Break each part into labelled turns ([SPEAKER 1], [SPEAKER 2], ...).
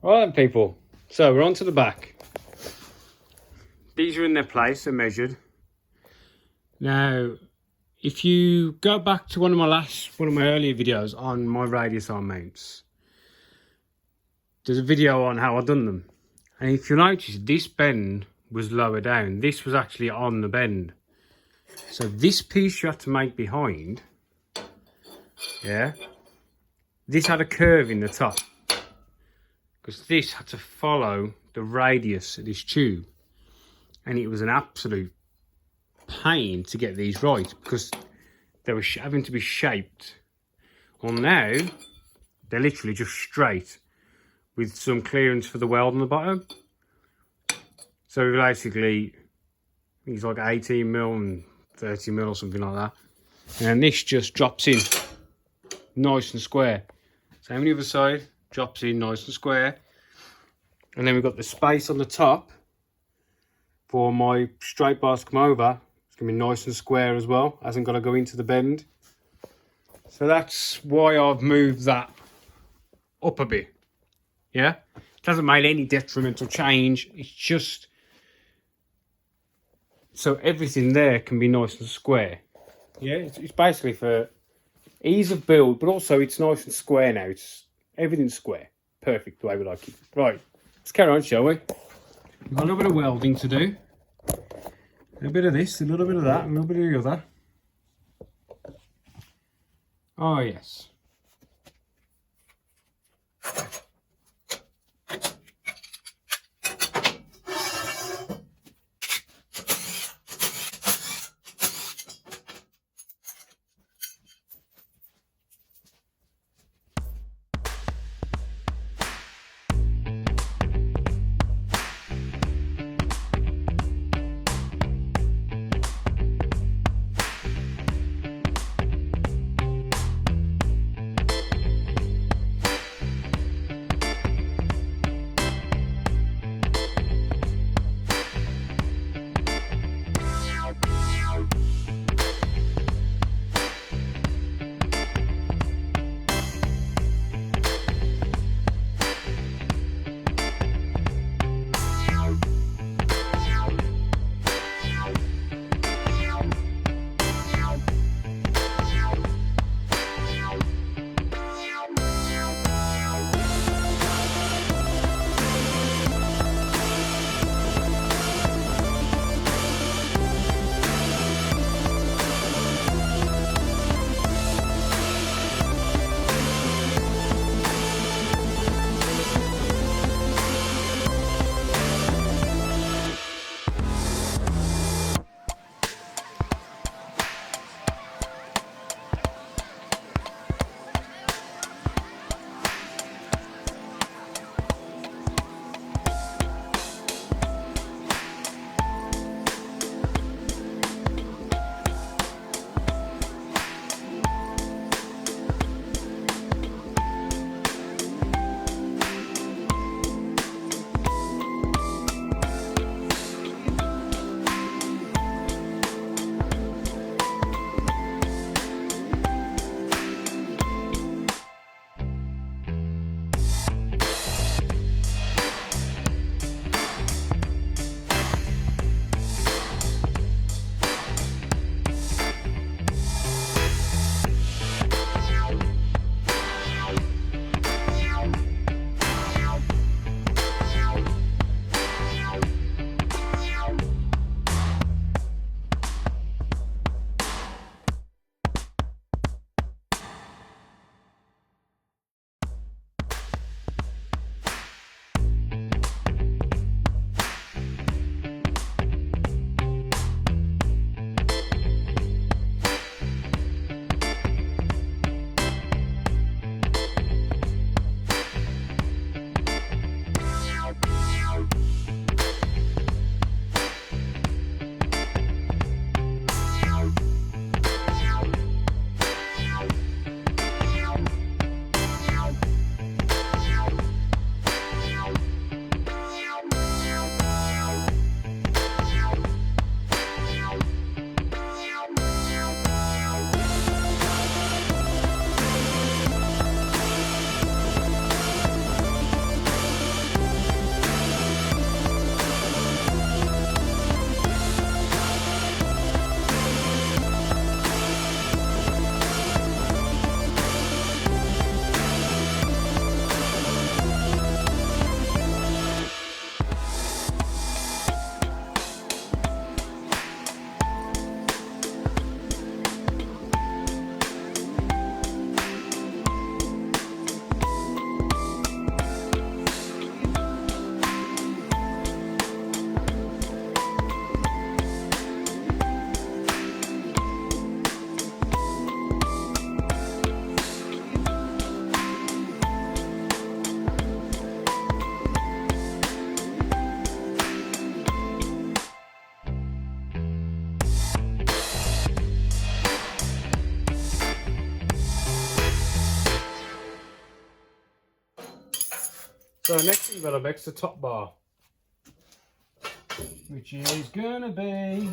[SPEAKER 1] Alright people, so we're on to the back. These are in their place, they're measured. Now, if you go back to one of my earlier videos on my radius arm mounts, there's a video on how I've done them. And if you notice, this bend was lower down. This was actually on the bend. So this piece you have to make behind, yeah, this had a curve in the top. Because this had to follow the radius of this tube. And it was an absolute pain to get these right because they were having to be shaped. Well, now they're literally just straight with some clearance for the weld on the bottom. So basically, it's like 18mm and 30mm or something like that. And this just drops in nice and square. Same on the other side, drops in nice and square. And then we've got the space on the top for my straight bars to come over. It's going to be nice and square as well. Hasn't got to go into the bend. So that's why I've moved that up a bit. Yeah? It hasn't made any detrimental change. It's just so everything there can be nice and square. Yeah? It's basically for ease of build, but also it's nice and square now. It's everything's square. Perfect the way we like it. Right. Let's carry on, shall we? We've got a little bit of welding to do. A bit of this, a little bit of that, a little bit of the other. Oh, yes. So next thing that I makes the top bar, which is gonna be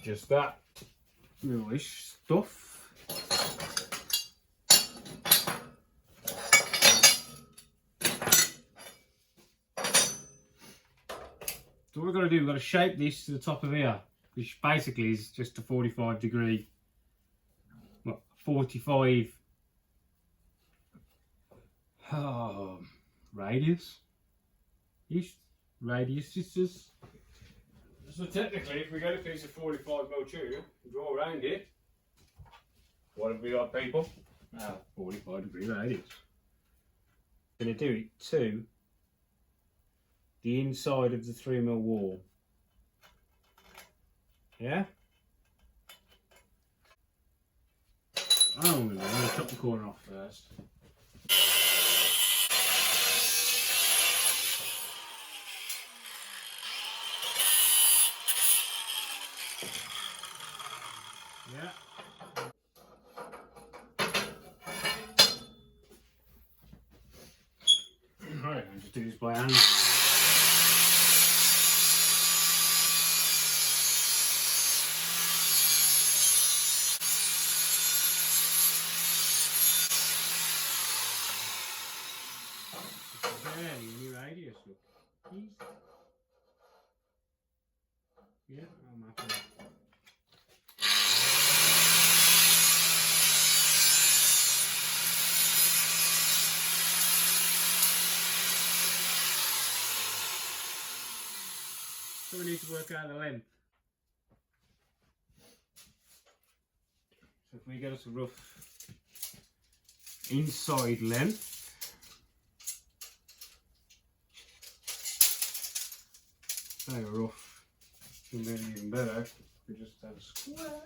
[SPEAKER 1] just that bluish stuff. So what we've got to do, we've got to shape this to the top of here, which basically is just a 45-degree, what, 45 radius. So technically, if we get a piece of 45mm tube and draw around it, what have we got, people? 45-degree radius. I'm going to do it to the inside of the 3mm wall. Yeah? Oh, I'm going to cut the corner off first. Yeah. Alright, I'll just do this by hand. Very new radius, look. Yeah, I'm happy. So we need to work out the length. So if we get us a rough inside length, very rough, and maybe even better, we just have a square.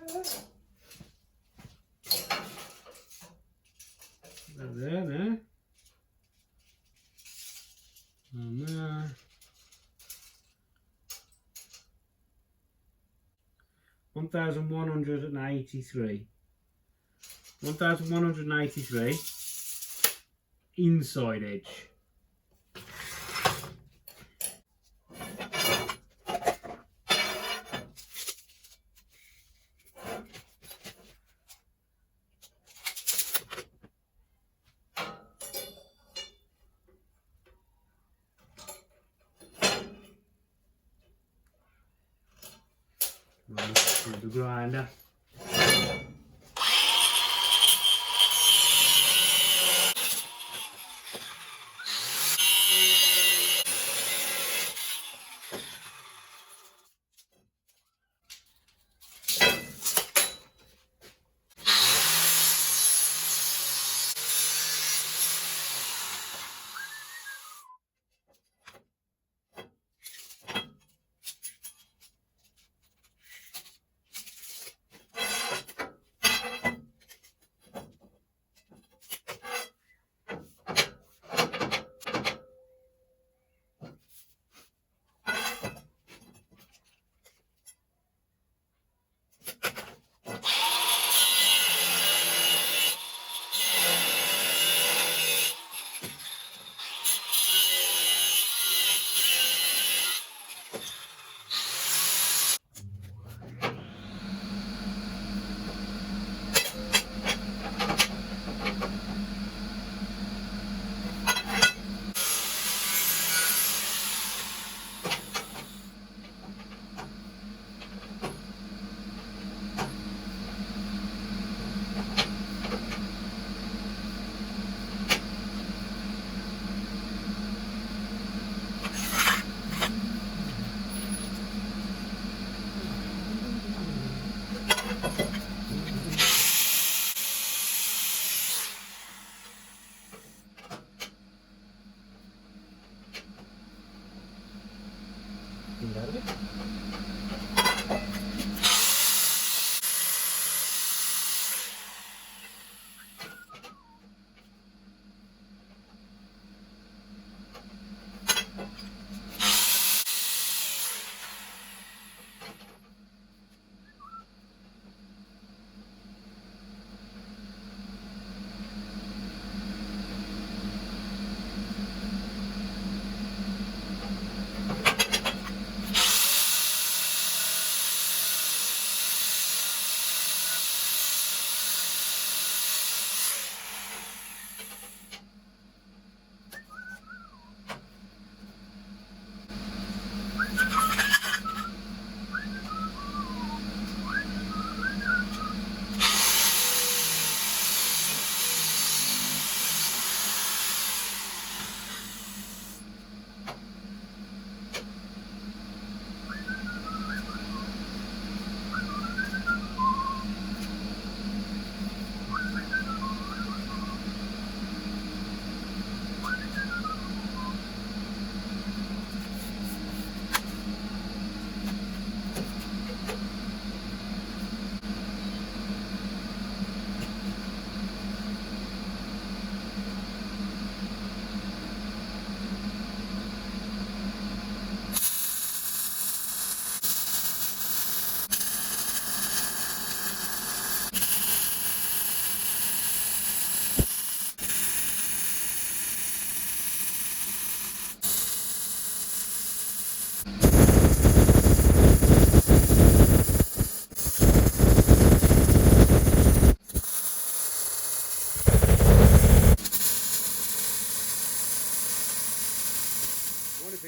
[SPEAKER 1] There. And there. 1183. 1183 inside edge. Right, the grinder.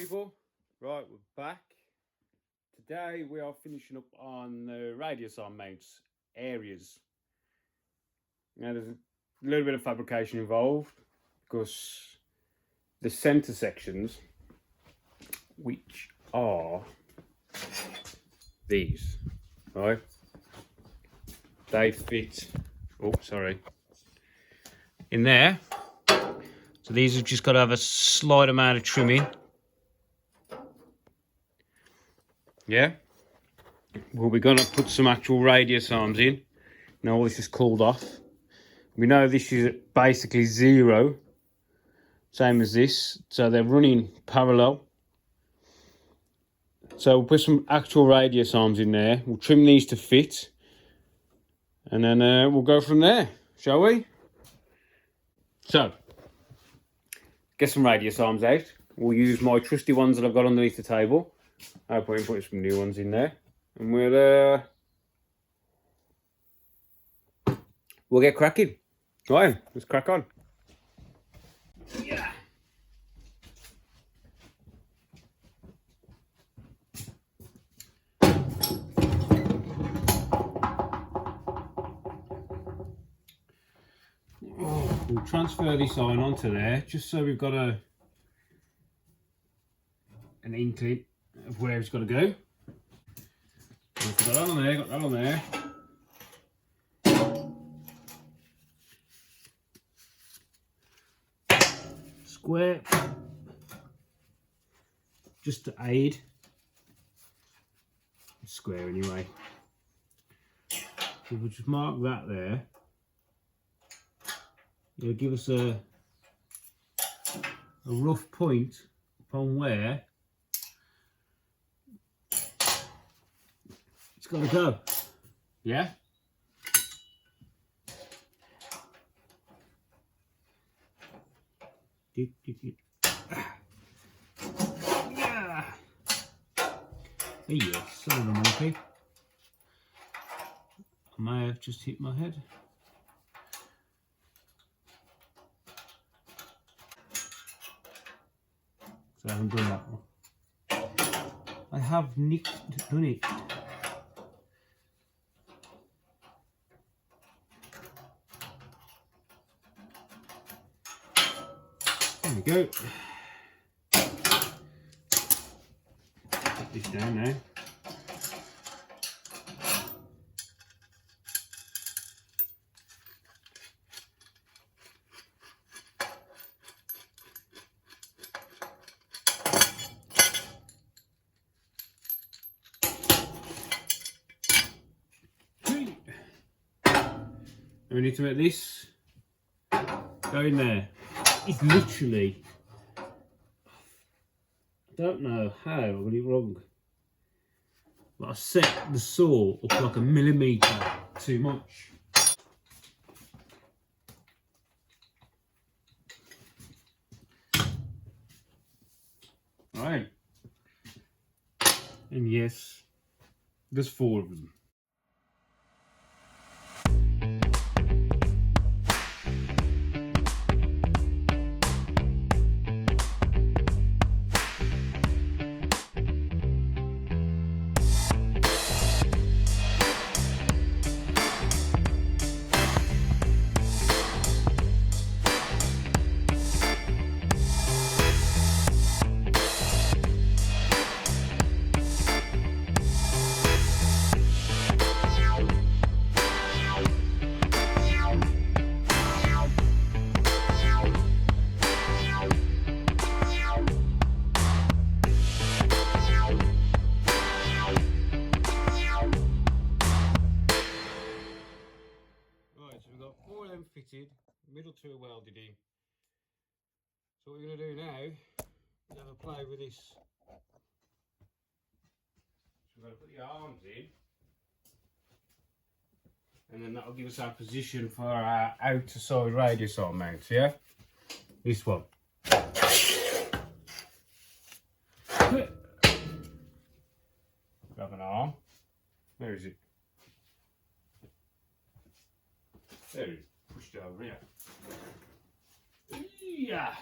[SPEAKER 1] people, right, we're back. Today we are finishing up on the radius arm mounts areas. Now there's a little bit of fabrication involved because the center sections, which are these, right, they fit, oh sorry, in there. So these have just got to have a slight amount of trimming. Yeah, well, we're going to put some actual radius arms in. Now all this is cooled off. We know this is basically 0, same as this, so they're running parallel. So we'll put some actual radius arms in there. We'll trim these to fit, and then we'll go from there, shall we? So, get some radius arms out. We'll use my trusty ones that I've got underneath the table. I'll put some new ones in there, and we'll get cracking. Right, let's crack on. Yeah. We'll transfer this iron onto there, just so we've got an inkling of where it's got to go. Got that on there, got that on there. Square, just to aid. Square anyway. So we'll just mark that there. It'll give us a rough point upon where it's got to go. Yeah? Yeah. Yes, son of a monkey. I may have just hit my head. So I haven't done that one. I have done it. There we go. Put this down now. And we need to make this go in there. It's literally, I don't know how I got it wrong, but I set the saw up like 1 millimetre too much. Right, and yes, there's 4 of them. Fitted, middle 2 welded in. So what we're going to do now is have a play with this. So we're going to put the arms in, and then that'll give us our position for our outer side radius arm mounts, yeah? This one. Grab an arm. Where is it? There it is. Pushed it over here. Yeah.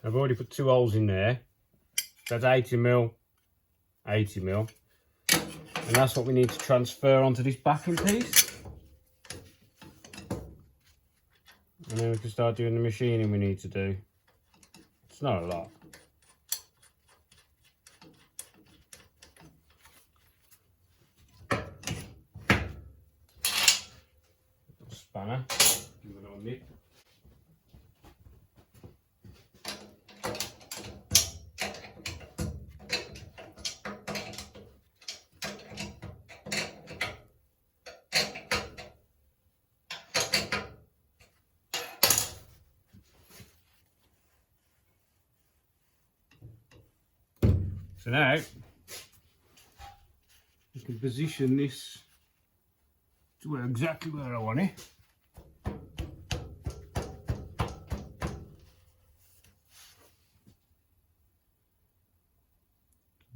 [SPEAKER 1] I've already put 2 holes in there. That's 80mm, 80mm. And that's what we need to transfer onto this backing piece. And then we can start doing the machining we need to do. It's not a lot. Spanner. Give it a little nip. So now you can position this to exactly where I want it.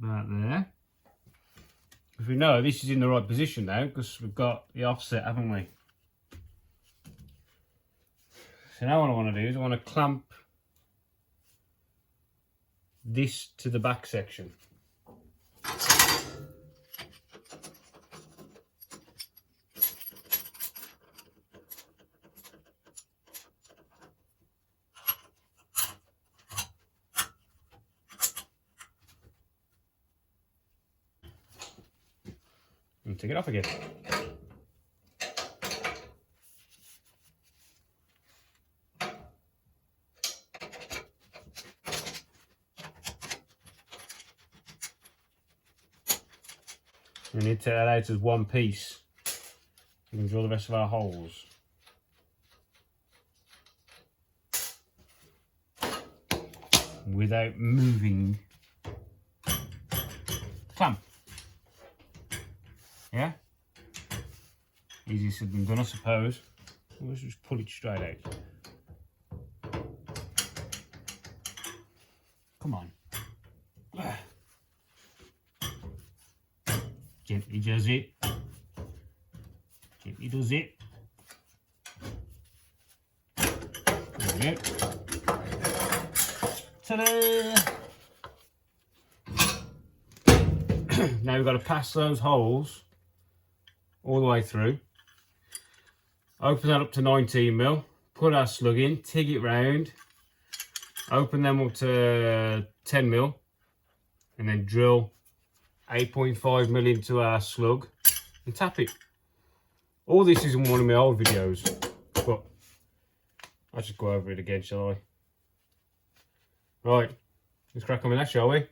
[SPEAKER 1] About there. If we know this is in the right position now, because we've got the offset, haven't we? So now what I want to do is I want to clamp this to the back section. And take it off again. We need to take that out as one piece. We can drill the rest of our holes. Without moving the clamp. Yeah? Easier said than done, I suppose. Let's just pull it straight out. Come on. Gently does it. Gently does it. There we go. Ta-da! Now we've got to pass those holes all the way through. Open that up to 19mm. Put our slug in. Tig it round. Open them up to 10mm. And then drill 8.5mm into our slug and tap it. All this is in one of my old videos, but I'll just go over it again, shall I? Right, let's crack on with that, shall we?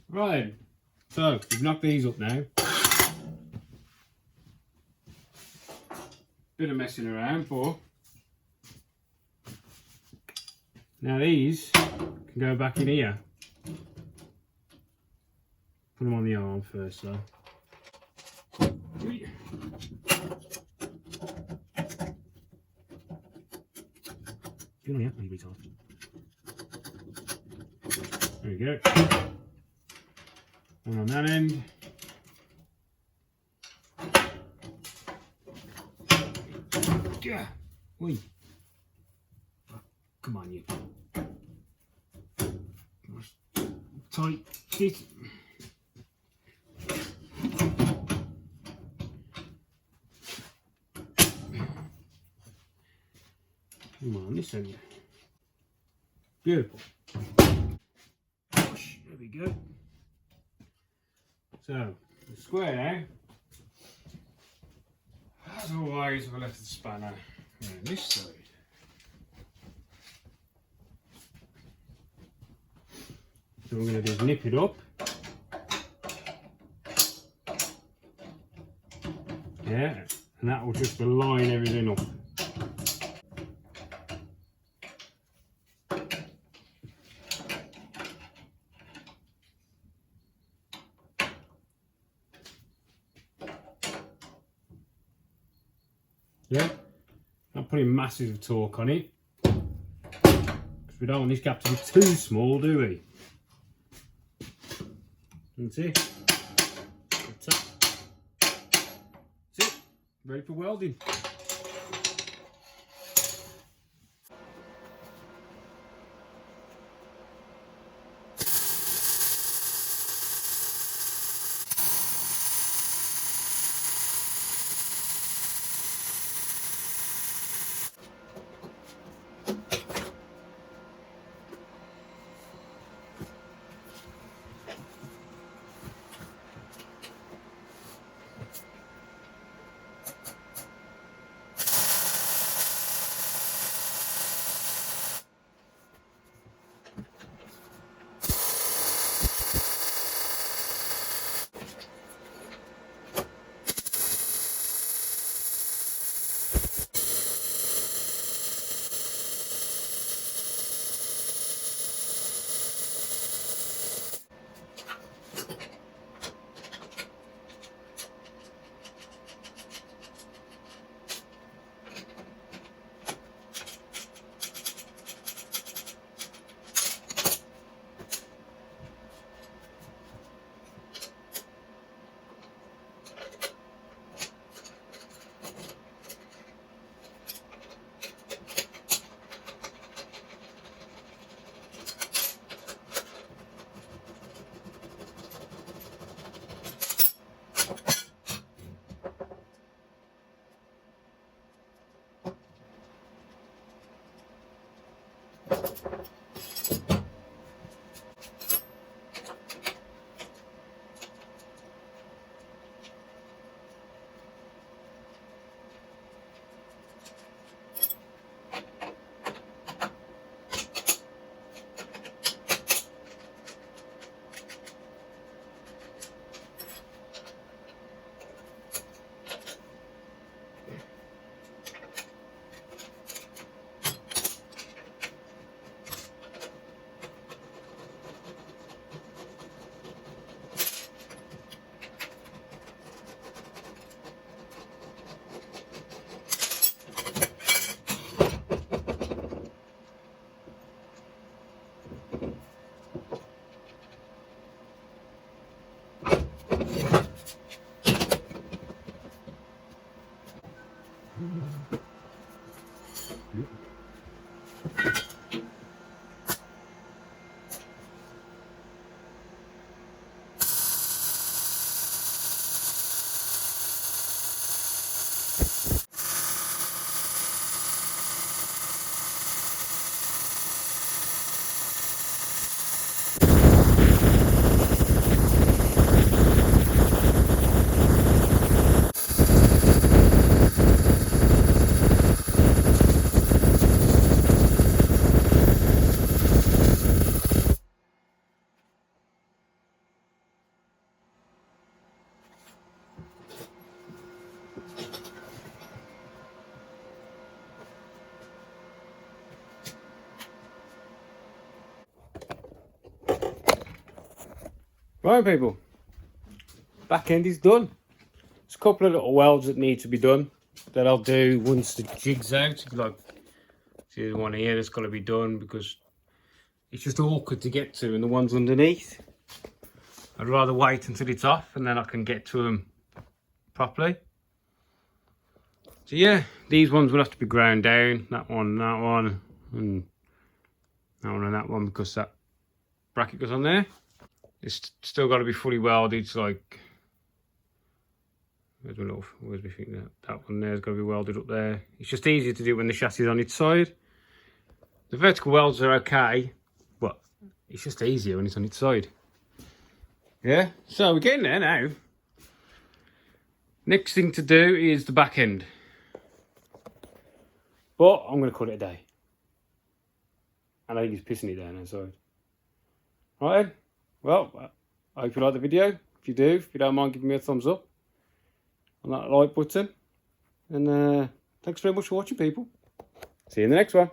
[SPEAKER 1] Right, so we've knocked these up now. Bit of messing around, but now these can go back in here. Put them on the arm first though. There we go. One on that end. Yeah. Oi. Come on, you. Tight shit. Come on, this end. Beautiful. Push. There we go. So, the square now. As always, we'll left the spanner around this side. So we're going to just nip it up. Yeah, and that will just align everything up. Yeah, not putting massive torque on it, because we don't want this gap to be too small, do we? That's it. That's it. Ready for welding. Right, people, back end is done. There's a couple of little welds that need to be done that I'll do once the jig's out. Like, see the one here that's got to be done because it's just awkward to get to, and the ones underneath, I'd rather wait until it's off and then I can get to them properly. So yeah, these ones will have to be ground down. That one, and that one, because that bracket goes on there. It's still got to be fully welded. It's like, where's my finger? That one there's got to be welded up there. It's just easier to do when the chassis is on its side. The vertical welds are okay, but it's just easier when it's on its side. Yeah, so we're getting there now. Next thing to do is the back end. But I'm going to call it a day. And I think he's pissing it down outside. Right then. Well, I hope you like the video. If you do, if you don't mind giving me a thumbs up on that like button. And thanks very much for watching, people. See you in the next one.